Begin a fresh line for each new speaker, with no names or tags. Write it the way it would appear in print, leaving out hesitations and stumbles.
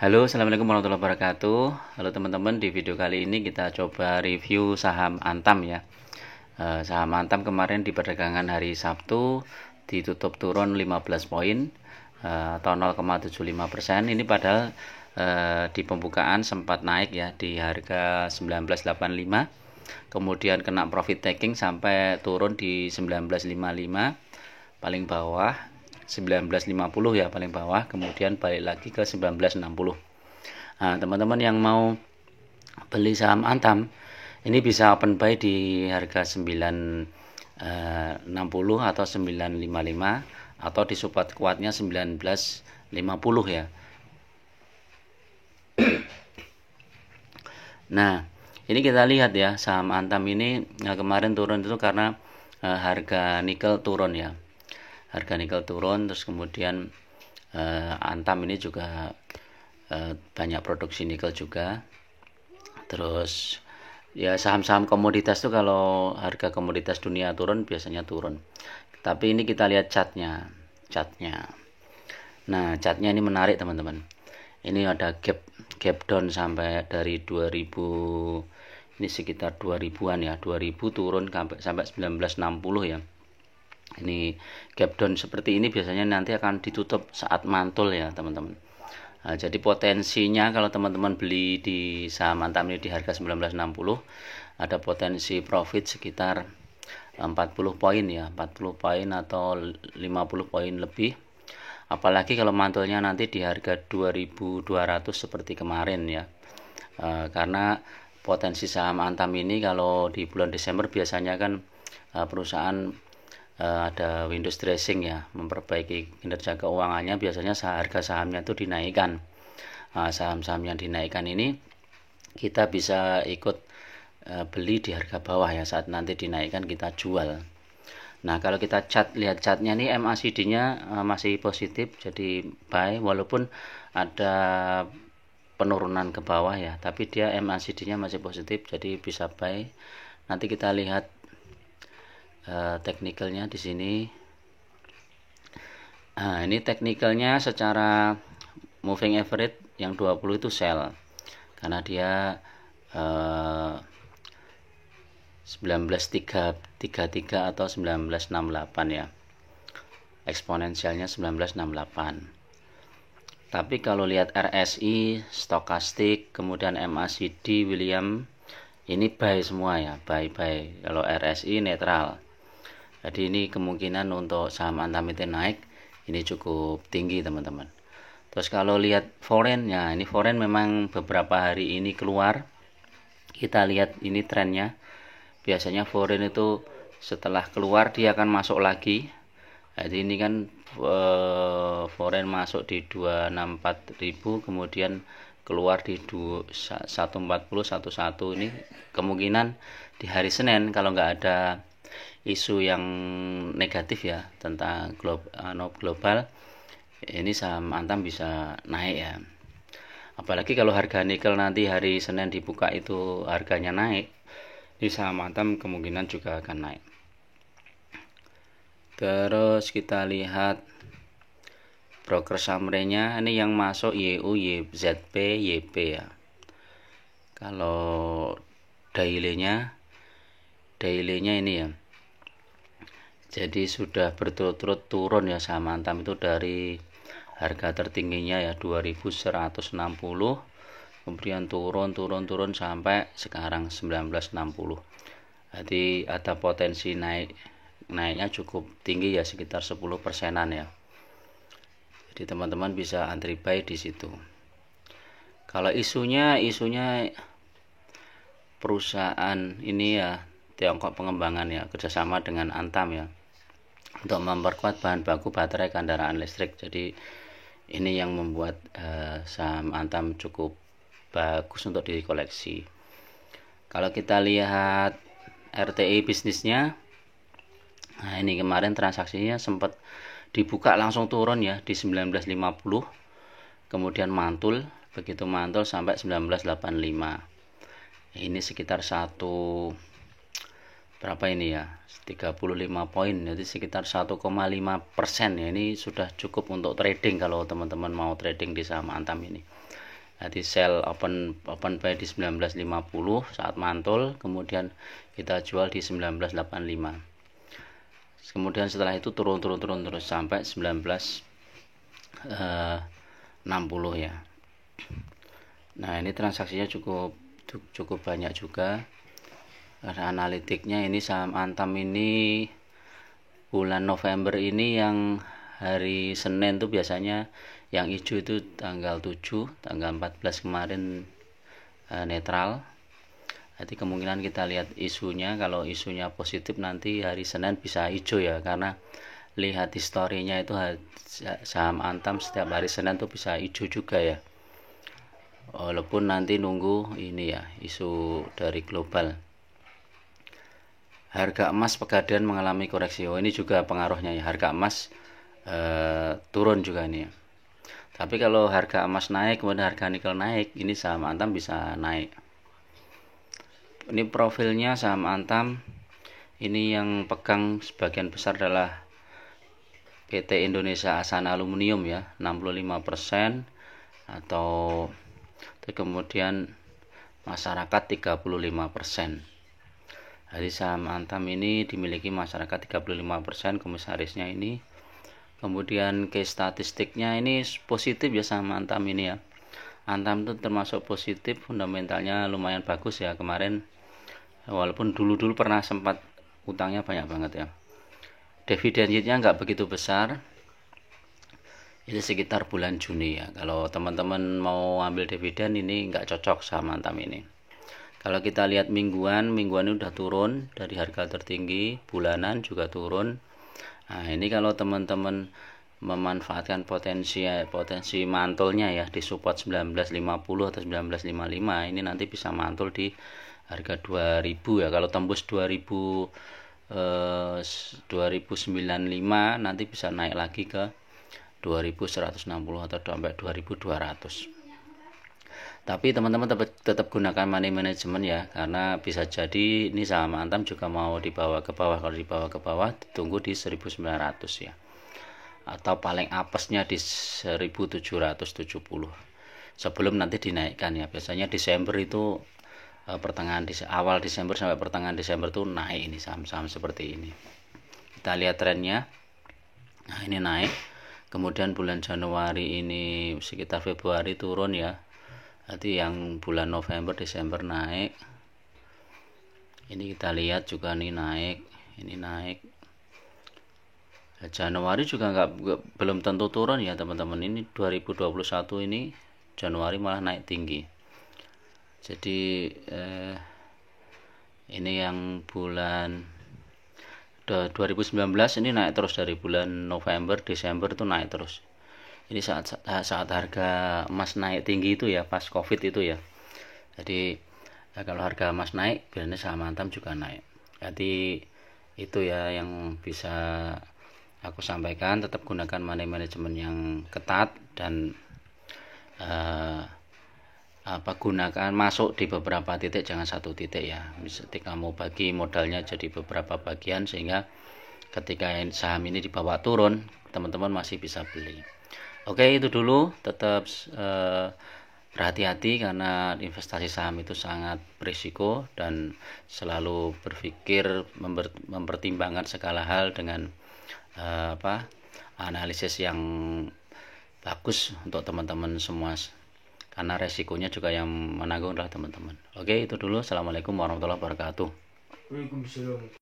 Halo, assalamualaikum warahmatullahi wabarakatuh. Halo teman-teman, di video kali ini kita coba review saham Antam ya. Saham Antam kemarin di perdagangan hari Sabtu ditutup turun 15 poin atau 0,75%. Ini padahal di pembukaan sempat naik ya di harga 1985. Kemudian kena profit taking sampai turun di 1955 paling bawah, 1950 ya paling bawah, kemudian balik lagi ke 1960. Nah, teman-teman yang mau beli saham Antam ini bisa open buy di harga 960 atau 955 atau di support kuatnya 1950 ya. Nah, ini kita lihat ya, saham Antam ini kemarin turun itu karena harga nikel turun ya. Harga nikel turun, terus kemudian Antam ini juga banyak produksi nikel juga. Terus ya saham-saham komoditas tuh kalau harga komoditas dunia turun biasanya turun. Tapi ini kita lihat catnya. Nah, catnya ini menarik teman-teman. Ini ada gap down sampai dari 2000, ini sekitar 2000-an ya, 2000 turun sampai 1960 ya. Ini gap down seperti ini biasanya nanti akan ditutup saat mantul ya teman-teman. Nah, jadi potensinya kalau teman-teman beli di saham Antam ini di harga 1960 ada potensi profit sekitar 40 poin ya, 40 poin atau 50 poin lebih. Apalagi kalau mantulnya nanti di harga 2200 seperti kemarin ya. Karena potensi saham Antam ini kalau di bulan Desember biasanya kan perusahaan ada Windows dressing ya, memperbaiki kinerja keuangannya, biasanya harga sahamnya itu dinaikkan. Saham-saham yang dinaikkan ini kita bisa ikut beli di harga bawah ya, saat nanti dinaikkan kita jual. Nah, kalau kita lihat chartnya nih, MACD-nya masih positif, jadi buy walaupun ada penurunan ke bawah ya, tapi dia MACD-nya masih positif, jadi bisa buy. Nanti kita lihat teknikalnya di sini. Nah, ini teknikalnya secara moving average yang 20 itu sell karena dia 1933 atau 1968 ya, eksponensialnya 1968. Tapi kalau lihat RSI, stokastik, kemudian MACD, William, ini buy semua ya, buy. Kalau RSI netral. Jadi ini kemungkinan untuk saham Antam itu naik ini cukup tinggi teman-teman. Terus kalau lihat foreign ya, ini foreign memang beberapa hari ini keluar. Kita lihat ini trennya. Biasanya foreign itu setelah keluar dia akan masuk lagi. Jadi ini kan foreign masuk di 264.000, kemudian keluar di 140 11 ini kemungkinan di hari Senin kalau nggak ada isu yang negatif ya tentang global, ini saham Antam bisa naik ya. Apalagi kalau harga nikel nanti hari Senin dibuka itu harganya naik, di saham Antam kemungkinan juga akan naik. Terus kita lihat broker summary-nya, ini yang masuk YU, YZP, YP ya. Kalau daily-nya ini ya, jadi sudah berturut-turut turun ya saham Antam itu dari harga tertingginya ya 2160, kemudian turun sampai sekarang 1960. Jadi ada potensi naiknya cukup tinggi ya, sekitar 10%-an ya. Jadi teman-teman bisa antri buy di situ. Kalau isunya perusahaan ini ya Tiongkok pengembangan ya, kerjasama dengan Antam ya untuk memperkuat bahan baku baterai kendaraan listrik. Jadi ini yang membuat saham Antam cukup bagus untuk dikoleksi. Kalau kita lihat RTI bisnisnya, nah ini kemarin transaksinya sempat dibuka langsung turun ya di 1950, kemudian mantul, begitu mantul sampai 1985. Ini sekitar berapa ini ya, 35 poin, jadi sekitar 1,5% ya. Ini sudah cukup untuk trading kalau teman-teman mau trading di saham Antam ini. Jadi sell open buy di 19.50 saat mantul, kemudian kita jual di 19.85. Kemudian setelah itu turun terus sampai 19.60 ya. Nah, ini transaksinya cukup banyak juga. Karena analitiknya ini saham Antam ini bulan November ini yang hari Senin tuh biasanya yang hijau itu tanggal 7, tanggal 14 kemarin netral. Jadi kemungkinan kita lihat isunya, kalau isunya positif nanti hari Senin bisa hijau ya, karena lihat historinya itu saham Antam setiap hari Senin tuh bisa hijau juga ya. Walaupun nanti nunggu ini ya, isu dari global. Harga emas pegadaian mengalami koreksi. Ini juga pengaruhnya ya, harga emas turun juga nih ya. Tapi kalau harga emas naik, kemudian harga nikel naik, ini saham Antam bisa naik. Ini profilnya saham Antam. Ini yang pegang sebagian besar adalah PT Indonesia Asana Aluminium ya, 65%, atau kemudian masyarakat 35%. Jadi saham Antam ini dimiliki masyarakat 35%, komisarisnya ini. Kemudian case statistiknya ini positif ya saham Antam ini ya. Antam itu termasuk positif, fundamentalnya lumayan bagus ya kemarin. Walaupun dulu pernah sempat utangnya banyak banget ya. Dividen yieldnya nggak begitu besar. Ini sekitar bulan Juni ya. Kalau teman-teman mau ambil dividen ini nggak cocok saham Antam ini. Kalau kita lihat mingguan ini udah turun dari harga tertinggi, bulanan juga turun. Nah, ini kalau teman-teman memanfaatkan potensi mantulnya ya di support 1950 atau 1955, ini nanti bisa mantul di harga 2000 ya. Kalau tembus 2095 nanti bisa naik lagi ke 2160 atau sampai 2200. Tapi teman-teman tetap gunakan money management ya, karena bisa jadi ini saham Antam juga mau dibawa ke bawah. Kalau dibawa ke bawah tunggu di 1900 ya, atau paling apesnya di 1770 sebelum nanti dinaikkan ya. Biasanya Desember itu awal Desember sampai pertengahan Desember tuh naik ini saham-saham seperti ini. Kita lihat trennya. Nah, ini naik. Kemudian bulan Januari ini sekitar Februari turun ya. Nanti yang bulan November Desember naik. Ini kita lihat juga nih naik, ini naik. Januari juga belum tentu turun ya teman-teman. Ini 2021 ini Januari malah naik tinggi. Jadi ini yang bulan 2019 ini naik terus dari bulan November Desember itu naik terus. Ini saat harga emas naik tinggi itu ya, pas Covid itu ya. Jadi kalau harga emas naik, biasanya saham Antam juga naik. Jadi itu ya yang bisa aku sampaikan. Tetap gunakan money management yang ketat dan gunakan masuk di beberapa titik, jangan satu titik ya. Ketika kamu bagi modalnya jadi beberapa bagian, sehingga ketika saham ini dibawa turun, teman-teman masih bisa beli. Oke, itu dulu. Tetap berhati-hati karena investasi saham itu sangat berisiko, dan selalu berpikir mempertimbangkan segala hal dengan analisis yang bagus untuk teman-teman semua, karena resikonya juga yang menanggung adalah teman-teman. Oke, itu dulu. Assalamualaikum warahmatullahi wabarakatuh. Waalaikumsalam.